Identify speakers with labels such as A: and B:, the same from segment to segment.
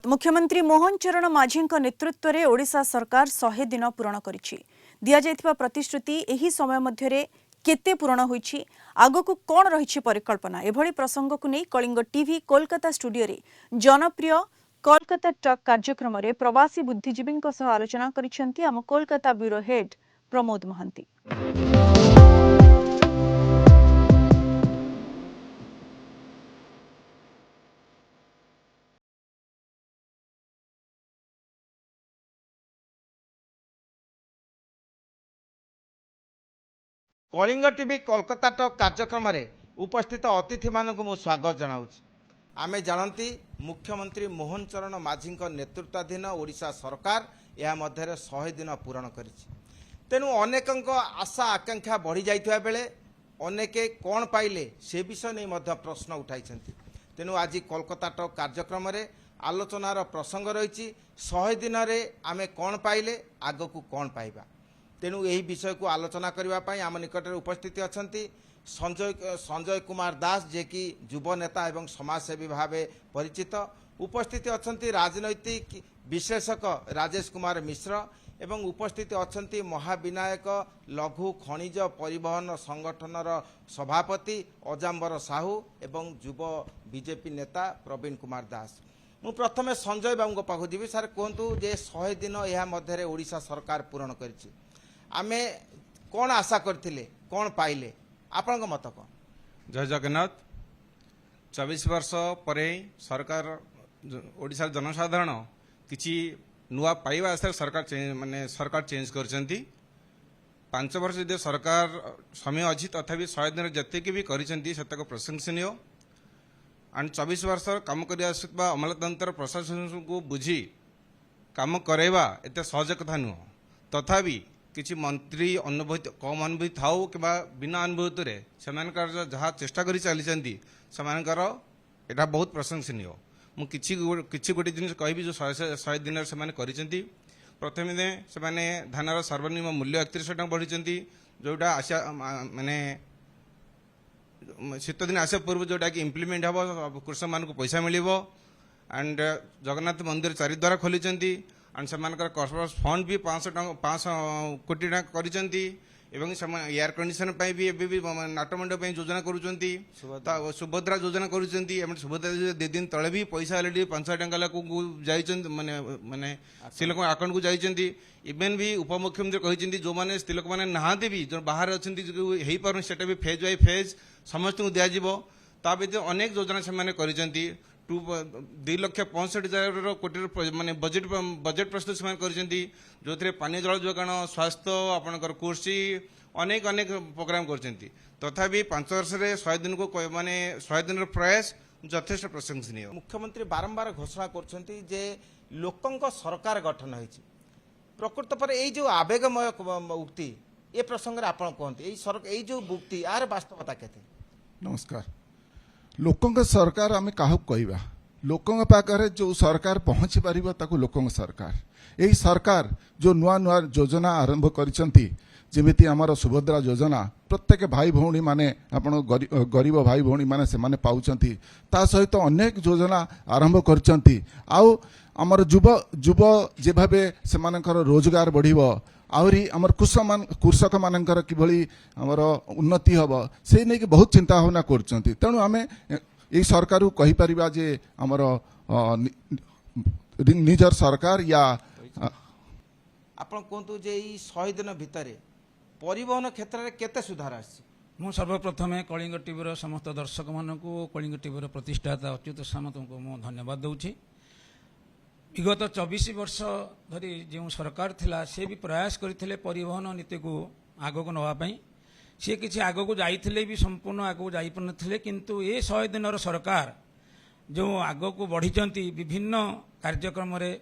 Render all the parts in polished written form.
A: मुख्यमंत्री मोहन चरण माझी नेतृत्व में ओडिशा सरकार 100 दिन पूरण करिछि। दिया जायथिबा प्रतिश्रुति एही समय मध्यरे केते पूरण होईछि, आगकू कोन रहिछि परिकल्पना, एभली प्रसंग को नहीं कलिंग टीवी कोलकाता स्टूडियो रे जनप्रिय कोलकाता टॉक कार्यक्रम रे प्रवासी बुद्धिजीवी आलोचना करिसेंती आम Kolkata bureau head Pramod Mahanti.
B: Kalinga TV Kolkata talk कार्यक्रम रे उपस्थित अतिथि मानक मु स्वागत जनाऊँ। आमे जानती मुख्यमंत्री मोहन चरण माझी नेतृत्वाधीन ओडिशा सरकार यह मध्य 100 दिन पूरण करिछि। तेणु अनेक आशा आकांक्षा बढ़ी जाइथिबा बेले अनेके कौन पाइले से विषय नहीं मध्य प्रश्न उठाई। तेणु आज कोलकाता टॉक कार्यक्रम रे आलोचनार प्रसंग रही 100 दिन रे आमे कौन पाइले आगकू कौन पाइबा। तेणु यही विषय को आलोचना करने आम निकट में उपस्थित अच्छा संजय कुमार दास जे कि युव नेता एवं समाजसेवी भाव परिचित, उपस्थित अच्छा राजनैतिक विशेषक राजेश कुमार मिश्र एवं उपस्थित अच्छा महाविनायक लघु खनिज परिवहन संगठनर सभापति अजाम्बर साहू एवं युव बीजेपी नेता प्रवीण कुमार दास। मु प्रथमे संजय बाबू पाखु जी सर कहतु जे 100 दिन यह मध्य ओडिशा सरकार पूरण करिछि, आमे कौन आशा करथिले कौन पाइले आपन मत कौन?
C: जय जगन्नाथ। 24 वर्ष पर सरकार ओडिशा जनसाधारण किछि नुआ पाइबा आशा सरकार माने सरकार चेंज करछंती। 5 वर्ष जे सरकार समय अछि तथापि 100 दिन जते भी करिसेंती सेतक प्रशंसनीय। एंड 24 वर्ष काम करि आसुबा अमलतंत्र प्रशासन को बुझी काम करेबा एते सहज कथा नुह। तथापि किछि मंत्री अनुभूति कम अनुभूति थाउ कि बिना अनुभूति रे सेमानकर जहाँ चेष्टा करि चलीचंती सेमानकर एटा बहुत प्रशंसनीय। मु किछि गोटे जिनिस कहबी जो 100 दिन से करिसेंती। प्रथम दिन से धानर सर्वनिम्न मूल्य 31 टका बढ़िचंती, जोटा आशा माने शीत दिन आसा पूर्व जोटा कि इम्प्लीमेंट हम कृषक मान पैसा मिल। एंड जगन्नाथ मंदिर 4 द्वार खोली एंड से कॉर्पोरेट फंड भी 500 कोटी टका करिसेंती एवं एयर कंडीशन भी नाटमंड योजना करुँच, सुभद्रा योजना करुँच। सुभद्रा 2 दिन तले भी पैसा अलरेडी 500 टका लोक माने स्त्री लोक आकाउंट को जाइछंती। इवेन भी उपमुख्यमंत्री कहते जो मैंने स्त्री लोक मैंने नहांती भी जो बाहर अच्छा हो पार सेटा भी फेज बाय फेज समस्त को दिज्व। ता व्यतीत अनेक योजना से करिसेंती। 2,65,000 कोटी माने बजेट प्रस्तुत से करिसेंती, जो पानी जल जोगाण स्वास्थ्य आपणकर कृषि अनेक प्रोग्राम करिसेंती। तथापि 5 वर्ष रे 100 दिन को माने 100 दिन प्रयास यथेष्ट प्रशंसनीय।
B: मुख्यमंत्री बारंबार घोषणा करछंती जे लोकंक सरकार गठन होईछि। प्रकृत पर एई जो आवेगमय उक्ति ए प्रसंग रे आपण कहंती एई जो उक्ति यार वास्तवता केते?
D: नमस्कार। लोकंक सरकार आमे काहक कहबा, लोकंक पाखरे जो सरकार पहुंची पारिबो ताकू लोकंक सरकार। एही सरकार जो नुआ नुआ योजना आरंभ करिसंती, जेमिति हमर सुभद्रा योजना प्रत्येक भाई भौणी माने आपण गरीब भाई भौणी माने से माने पाउचंती। ता सहित अनेक योजना आरंभ करिसंती। आउ हमर युव जे भाबे से मानकर रोजगार बढ़िबो, आहरी आमर कृषक मानकर किभली आमर उन्नति हब से नहीं कि बहुत चिंता भावना करछंती। तेणु आमे एई सरकार को कहि परिबा जे आमर निजर सरकार या
B: आपण कोंतु जे ई 100 दिन भितरे परिवहन क्षेत्र रे केते सुधार आछि?
E: मु सर्वप्रथमे कलिंग टीवी समस्त दर्शक मानू कलिंग टीवी प्रतिष्ठाता अच्युत सामंत को मु धन्यवाद दूची। विगत 24 वर्ष धरी जो सरकार थिला से भी प्रयास करथिले परिवहन नीति को आगो को नवाई। सी किसी आगो को जाइथिले भी संपूर्ण आगो जाई पनथिले, किंतु ए 100 दिनर सरकार जो आगो को बढ़िचंती विभिन्न कार्यक्रम रे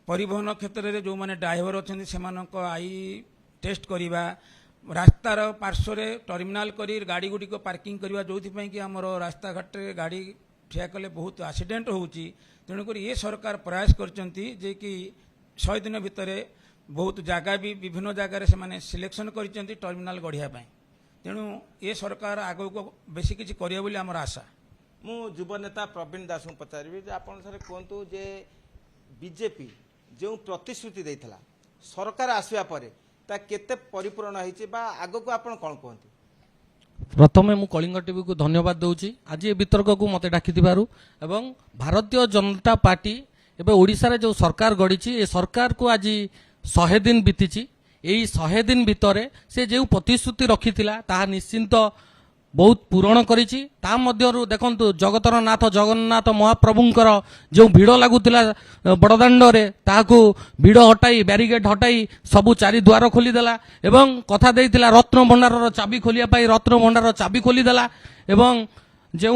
E: परिवहन क्षेत्र में जो माने ड्राइवर अच्छा से आई टेस्ट करवा, रास्तार पार्श्व टर्मिनाल करी गाड़ी गुड़िक पार्किंग करवा, जो कि आमर रास्ता घाट गाड़ी ठिया कले बहुत एक्सीडेंट होउची। तेणुक ये सरकार प्रयास करचंती जे कि 100 दिन भितर बहुत जगह भी विभिन्न जगार से माने सिलेक्शन करचंती टर्मिनाल गढ़िया पाई। तेणु ये सरकार आगो को बेसी किछि करिया बोली हमर आशा।
B: मु युव नेता प्रवीण दास को पचारिबी जे आपण सर कहतु जे बीजेपी जो प्रतिश्रुति देइथला सरकार आसिया परे ता केते परिपूर्ण होईछि बा आगो को आपण कोन कहंती?
F: प्रथमे मु कलिंग टीवी को धन्यवाद दूची आज ये वितर्क को मते डाकिथिबारु एवं भारतीय जनता पार्टी एबे ओडिसा रे जो सरकार गढ़ी ए सरकार को आज 100 दिन बीतीची एई 100 दिन भितरे से जो प्रतिश्रुति रखिथिला ताहा निश्चिंत बहुत पूरण करिछि ता मध्यरु देखंतु जगतर नाथ जगन्नाथ महाप्रभुंकर जो भिड़ लागुतिला बड़दाण्ड रे ताहाकू भिड़ हटाई ब्यारिकेड हटाई सबु चारि द्वार खोली देला एवं कथा देइतिला रत्न भंडारर चाबी खोलिया पाई रत्न भंडारर चाबी खोली देला एवं जो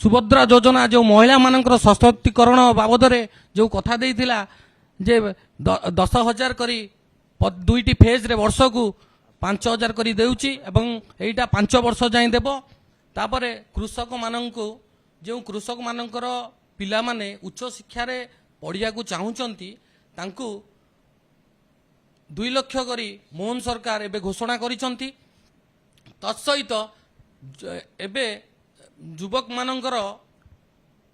F: सुभद्रा योजना जो महिला मानकर सशक्तिकरण बाबद रे जो कथा देइतिला जे 10,000 करी दुईटी फेज रे वर्ष को 5,000 करी देउची एवं एटा 5 वर्ष जाई देबो तापरे कृषक माननकु जो कृषक मानकर पिला माने उच्च शिक्षा रे पढ़िया को चाहुचंती तांकु 2 लाख करी मोहन सरकार एबे घोषणा करिसंती तत्सहित एबे युवक मानकर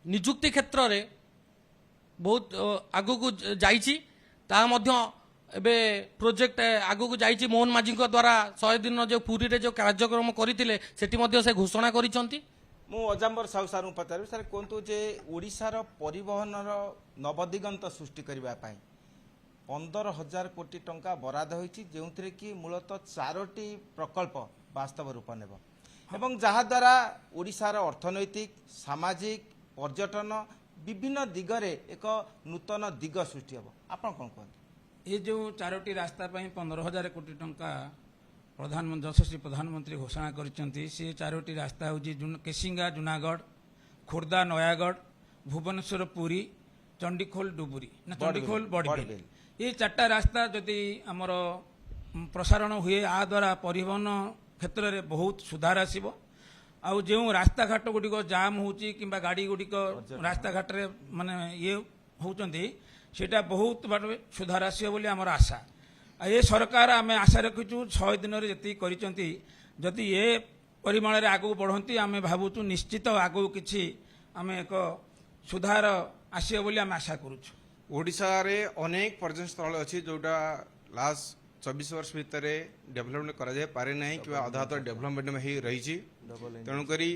F: नियुक्ति क्षेत्र रे बहुत आगु को जाइची ता मध्य एबे प्रोजेक्ट आगु को जाइची मोहन माझी द्वारा 100 दिन जो पुरी रे जो कार्यक्रम करथिले सेठी मध्य से घोषणा करिसंती।
B: मु अजाम्बर साहू सारू पचारि सर कोंतु जे ओडिसार परिवहन नवदिगंत सृष्टि करबा पाई 15,000 कोटी टंका बराद होईची जेउथरे कि मूलतः 4टी प्रकल्प वास्तव रूप नेब एवं जहा द्वारा ओडिसार अर्थनैतिक सामाजिक पर्यटन विभिन्न दिगरे एक नूतन दिग सृष्टि हम आपण कोन कहते?
E: ये जो 4टी रास्ता 15,000 कोटी टंका प्रधानमंत्री यशस्वी प्रधानमंत्री घोषणा करिसेंती से 4टी रास्ता होची केसिंगा जुनागढ़ खोर्धा नयागढ़ भुवनेश्वर पुरी चंडीखोल डुबुरी ना चंडीखोल बड़बिल ये 4टा रास्ता जदि आमर प्रसारण हुए आ द्वारा परिवहन क्षेत्र में बहुत सुधार आसीबो आउ जो रास्ता घाट गुड़िक जाम होची किंबा गाड़ी गुड़िक रास्ता घाट रे माने ये होचंती सेटा बहुत बार सुधार आसियो बोली आमर आशा आ ये सरकार आम आशा रखीचु 100 दिन जी करिसंती जदि ये परिमाण रे आगु बढ़ंती आमे भाबुचु निश्चित आगु किछि आमे एक सुधार आसियो बोली आम आशा करूछु।
C: ओडिशा रे अनेक पर्यटन स्थल अछि जोटा लास्ट 24 वर्ष भितर डेभलपमेंट करा जाय पारे नहीं कि अधा तो डेभलपमेंट में ही रही तेणुकरी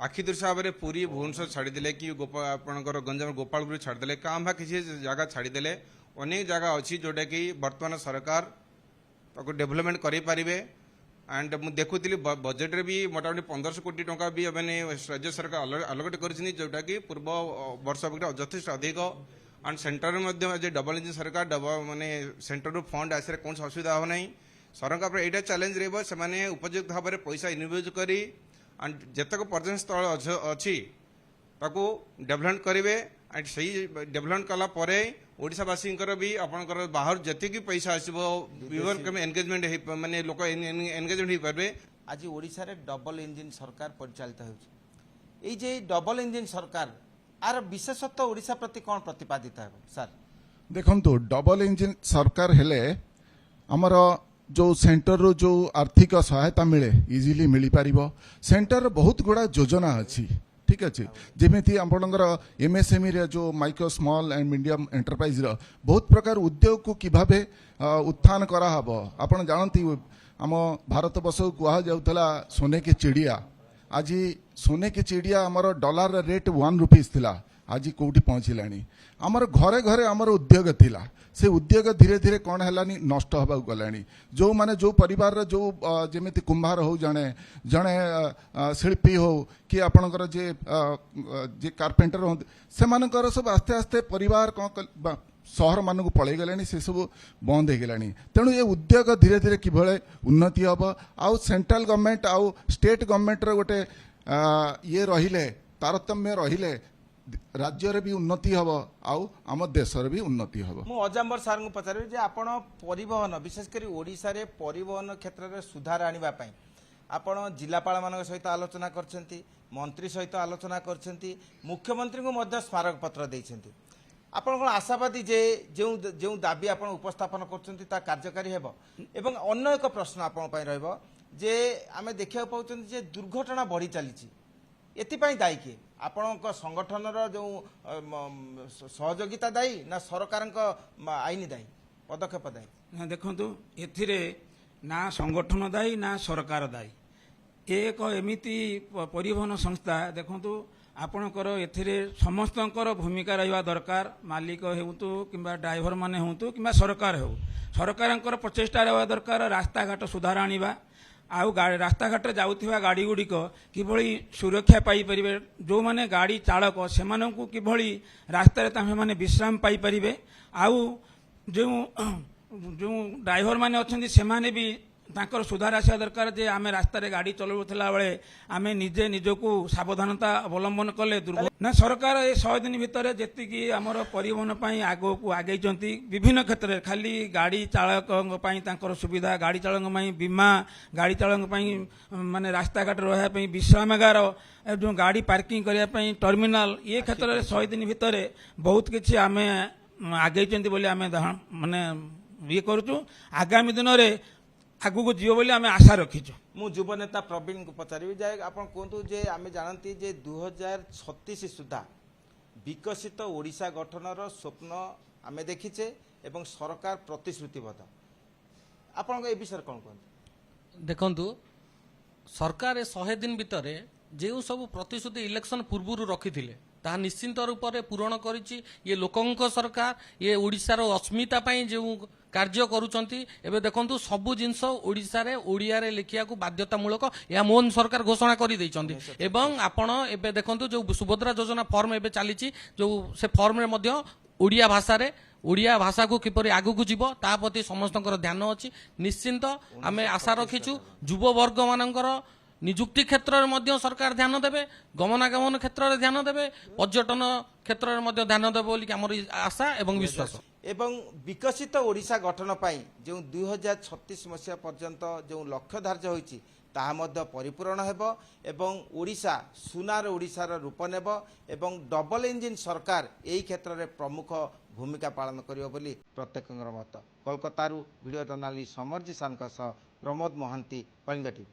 C: आखि दृश्य भाव में पुरी भुवनेश्वर छाड़ीदे कि आपंकर गंजाम गोपालपुर छाड़दे काम किसी जगह छाड़ीदे अनेक जगह अच्छी जोटा कि वर्तमान सरकार डेभलपमेंट करें एंड मुझे देखुली बजेट रे भी मोटामोटी 1500 कोटी टंका भी मैंने राज्य सरकार आलोकेट कर जोटा कि पूर्व वर्ष अपेक्षा यथेष अधिक एंड सेंटर में डबल इंजिन सरकार डबल माने सेंटर फंड आसरे कौन असुविधा हो नहीं सरकार यहाँ चैलेंज रही उपयुक्त भाव में पैसा इनवेस्ट करी एंड जेतक पर्यटन स्थल अच्छी ताको डेभलपमेंट करेंगे एंड सही डेभलपमेंट कला परे ओडिशावासी भी आपंकर बाहर जी पैसा आसो एनगेजमेंट माने लोक एनगेजमेंट हो पारे।
B: आज ओडिशा रे डबल इंजिन सरकार परिचालित होउछि जे डबल इंजिन सरकार आर विशेषत्व ओडिशा प्रति कौन प्रतिपादित है सर?
D: देखंतु डबल इंजिन सरकार हेले हमर जो सेंटर रो जो आर्थिक सहायता मिले इजिली मिली पारिबो सेंटर बहुत गुड़ा योजना अछि ठीक अच्छे जमीती आपणकर एमएसएमई रे जो micro small and medium enterprise रो बहुत प्रकार उद्योग को किभाबे उत्थान करा हबो आपण जानती आम भारत वर्ष को कहा जाउतला सोने के चिड़िया आज सोने के चिड़िया आमर डॉलर रेट 1 रुपीज थिला आज कोठी पहुँचलानी आमर घरे घरे आमर उद्योग थिला से उद्योग धीरे धीरे कौन है नष्ट हवा गलानी जो माने जो परिवार जो जेमिति कुंभार हो जड़े जड़े शिल्पी हो कि आपणकर जे कार्पेंटर हो से मानकर सब आस्ते आस्ते परिवार कौन सहर मानक पलि गले से सब बंद हो गलानी तेणु ये उद्योग धीरे धीरे किभले उन्नति हम आउ सेंट्रल गवर्नमेंट आउ स्टेट गवर्नमेंट गोटे ये रहिले तारतम्य रहिले राज्य रे भी उन्नति हम आउ आम देश रे भी उन्नति हम।
B: मु अजाम्बर सार को पचारि जे आपण परिवहन विशेष करी ओडिसा रे परिवहन क्षेत्र रे सुधार आनिबा पई आपण जिलापाल मान सहित आलोचना करछंती मंत्री सहित आलोचना करछंती मुख्यमंत्री को मध्य स्मारक पत्र देछंती आपण कोन आशावादी जे जो दाबी आपण उपस्थापन करछंती ता कार्यकारी हेबो एवं अन्य एक प्रश्न आपण पई रहबो जे आमे देखिया पाउछंती जे दुर्घटना बढ़ी चलीची एतिपाई दायी किए ଆପଣଙ୍କ ସଂଗଠନର ଯେଉଁ ସହଯୋଗିତା ଦାୟୀ ନା ସରକାରଙ୍କ ଆଇନ ଦାୟୀ ପଦକ୍ଷେପ ଦାୟୀ?
E: ନା ଦେଖନ୍ତୁ, ଏଥିରେ ନା ସଂଗଠନ ଦାୟୀ ନା ସରକାର ଦାୟୀ। ଏକ ଏମିତି ପରିବହନ ସଂସ୍ଥା, ଦେଖନ୍ତୁ ଆପଣଙ୍କର ଏଥିରେ ସମସ୍ତଙ୍କର ଭୂମିକା ରହିବା ଦରକାର। ମାଲିକ ହୁଅନ୍ତୁ କିମ୍ବା ଡ୍ରାଇଭର ମାନେ ହୁଅନ୍ତୁ କିମ୍ବା ସରକାର ହେଉ, ସରକାରଙ୍କର ପ୍ରଚେଷ୍ଟା ରହିବା ଦରକାର ରାସ୍ତାଘାଟ ସୁଧାର ଆଣିବା। ଆଉ ରାସ୍ତାଘାଟରେ ଯାଉଥିବା ଗାଡ଼ି ଗୁଡ଼ିକ କିଭଳି ସୁରକ୍ଷା ପାଇପାରିବେ, ଯେଉଁମାନେ ଗାଡ଼ି ଚାଳକ ସେମାନଙ୍କୁ କିଭଳି ରାସ୍ତାରେ ତାମାନେ ବିଶ୍ରାମ ପାଇପାରିବେ, ଆଉ ଯେଉଁ ଡ୍ରାଇଭର ମାନେ ଅଛନ୍ତି ସେମାନେ ବି ତାଙ୍କର ସୁଧାର ଆସିବା ଦରକାର ଯେ ଆମେ ରାସ୍ତାରେ ଗାଡ଼ି ଚଲାଉଥିଲା ବେଳେ ଆମେ ନିଜେ ନିଜକୁ ସାବଧାନତା ଅବଲମ୍ବନ କଲେ ନା ସରକାର ଏ 100 ଦିନ ଭିତରେ ଯେତିକି ଆମର ପରିବହନ ପାଇଁ ଆଗକୁ ଆଗେଇଛନ୍ତି ବିଭିନ୍ନ କ୍ଷେତ୍ରରେ, ଖାଲି ଗାଡ଼ି ଚାଳକଙ୍କ ପାଇଁ ତାଙ୍କର ସୁବିଧା, ଗାଡ଼ି ଚାଳକଙ୍କ ପାଇଁ ବୀମା, ଗାଡ଼ି ଚାଳକଙ୍କ ପାଇଁ ମାନେ ରାସ୍ତାଘାଟ ରହିବା ପାଇଁ ବିଶ୍ରାମାଗାର, ଯେଉଁ ଗାଡ଼ି ପାର୍କିଂ କରିବା ପାଇଁ ଟର୍ମିନାଲ, ଏ କ୍ଷେତ୍ରରେ 100 ଦିନ ଭିତରେ ବହୁତ କିଛି ଆମେ ଆଗେଇଛନ୍ତି ବୋଲି ଆମେ ମାନେ ଇଏ କରୁଛୁ। ଆଗାମୀ ଦିନରେ ଆଗକୁ ଯିବ ବୋଲି ଆମେ ଆଶା ରଖିଛୁ।
B: ମୁଁ ଯୁବ ନେତା ପ୍ରବୀଣଙ୍କୁ ପଚାରିବି ଯେ ଆପଣ କୁହନ୍ତୁ ଯେ ଆମେ ଜାଣନ୍ତି ଯେ 2036 ସୁଦ୍ଧା ବିକଶିତ ଓଡ଼ିଶା ଗଠନର ସ୍ୱପ୍ନ ଆମେ ଦେଖିଛେ ଏବଂ ସରକାର ପ୍ରତିଶ୍ରୁତିବଦ୍ଧ। ଆପଣଙ୍କ ଏ ବିଷୟରେ କ'ଣ କୁହନ୍ତୁ?
F: ଦେଖନ୍ତୁ, ସରକାର ଏ 100 ଦିନ ଭିତରେ ଯେଉଁ ସବୁ ପ୍ରତିଶ୍ରୁତି ଇଲେକ୍ସନ ପୂର୍ବରୁ ରଖିଥିଲେ ତାହା ନିଶ୍ଚିନ୍ତ ରୂପରେ ପୂରଣ କରିଛି। ଇଏ ଲୋକଙ୍କ ସରକାର, ଇଏ ଓଡ଼ିଶାର ଅସ୍ମିତା ପାଇଁ ଯେଉଁ କାର୍ଯ୍ୟ କରୁଛନ୍ତି। ଏବେ ଦେଖନ୍ତୁ, ସବୁ ଜିନିଷ ଓଡ଼ିଶାରେ ଓଡ଼ିଆରେ ଲେଖିବାକୁ ବାଧ୍ୟତାମୂଳକ, ଏହା ମୋହନ ସରକାର ଘୋଷଣା କରିଦେଇଛନ୍ତି। ଏବଂ ଆପଣ ଏବେ ଦେଖନ୍ତୁ, ଯେଉଁ ସୁଭଦ୍ରା ଯୋଜନା ଫର୍ମ ଏବେ ଚାଲିଛି, ଯେଉଁ ସେ ଫର୍ମରେ ମଧ୍ୟ ଓଡ଼ିଆ ଭାଷାରେ ଓଡ଼ିଆ ଭାଷାକୁ କିପରି ଆଗକୁ ଯିବ ତା ପ୍ରତି ସମସ୍ତଙ୍କର ଧ୍ୟାନ ଅଛି। ନିଶ୍ଚିନ୍ତ ଆମେ ଆଶା ରଖିଛୁ ଯୁବବର୍ଗମାନଙ୍କର ନିଯୁକ୍ତି କ୍ଷେତ୍ରରେ ମଧ୍ୟ ସରକାର ଧ୍ୟାନ ଦେବେ, ଗମନାଗମନ କ୍ଷେତ୍ରରେ ଧ୍ୟାନ ଦେବେ, ପର୍ଯ୍ୟଟନ କ୍ଷେତ୍ରରେ ମଧ୍ୟ ଧ୍ୟାନ ଦେବେ ବୋଲି ଆମର ଆଶା ଏବଂ ବିଶ୍ୱାସ।
B: ଏବଂ ବିକଶିତ ଓଡ଼ିଶା ଗଠନ ପାଇଁ ଯେଉଁ 2036 ମସିହା ପର୍ଯ୍ୟନ୍ତ ଯେଉଁ ଲକ୍ଷ୍ୟ ଧାର୍ଯ୍ୟ ହୋଇଛି ତାହା ମଧ୍ୟ ପରିପୂରଣ ହେବ ଏବଂ ଓଡ଼ିଶା ସୁନାର ଓଡ଼ିଶାର ରୂପ ନେବ ଏବଂ ଡବଲ ଇଞ୍ଜିନ୍ ସରକାର ଏହି କ୍ଷେତ୍ରରେ ପ୍ରମୁଖ ଭୂମିକା ପାଳନ କରିବ ବୋଲି ପ୍ରତ୍ୟେକଙ୍କର ମତ। କୋଲକାତାରୁ ଭିଡ଼ିଓ ଜର୍ଣ୍ଣାଲିଷ୍ଟ ସମର ଜିସାନଙ୍କ ସହ ପ୍ରମୋଦ ମହାନ୍ତି, କଳିଙ୍ଗ ଟିଭି।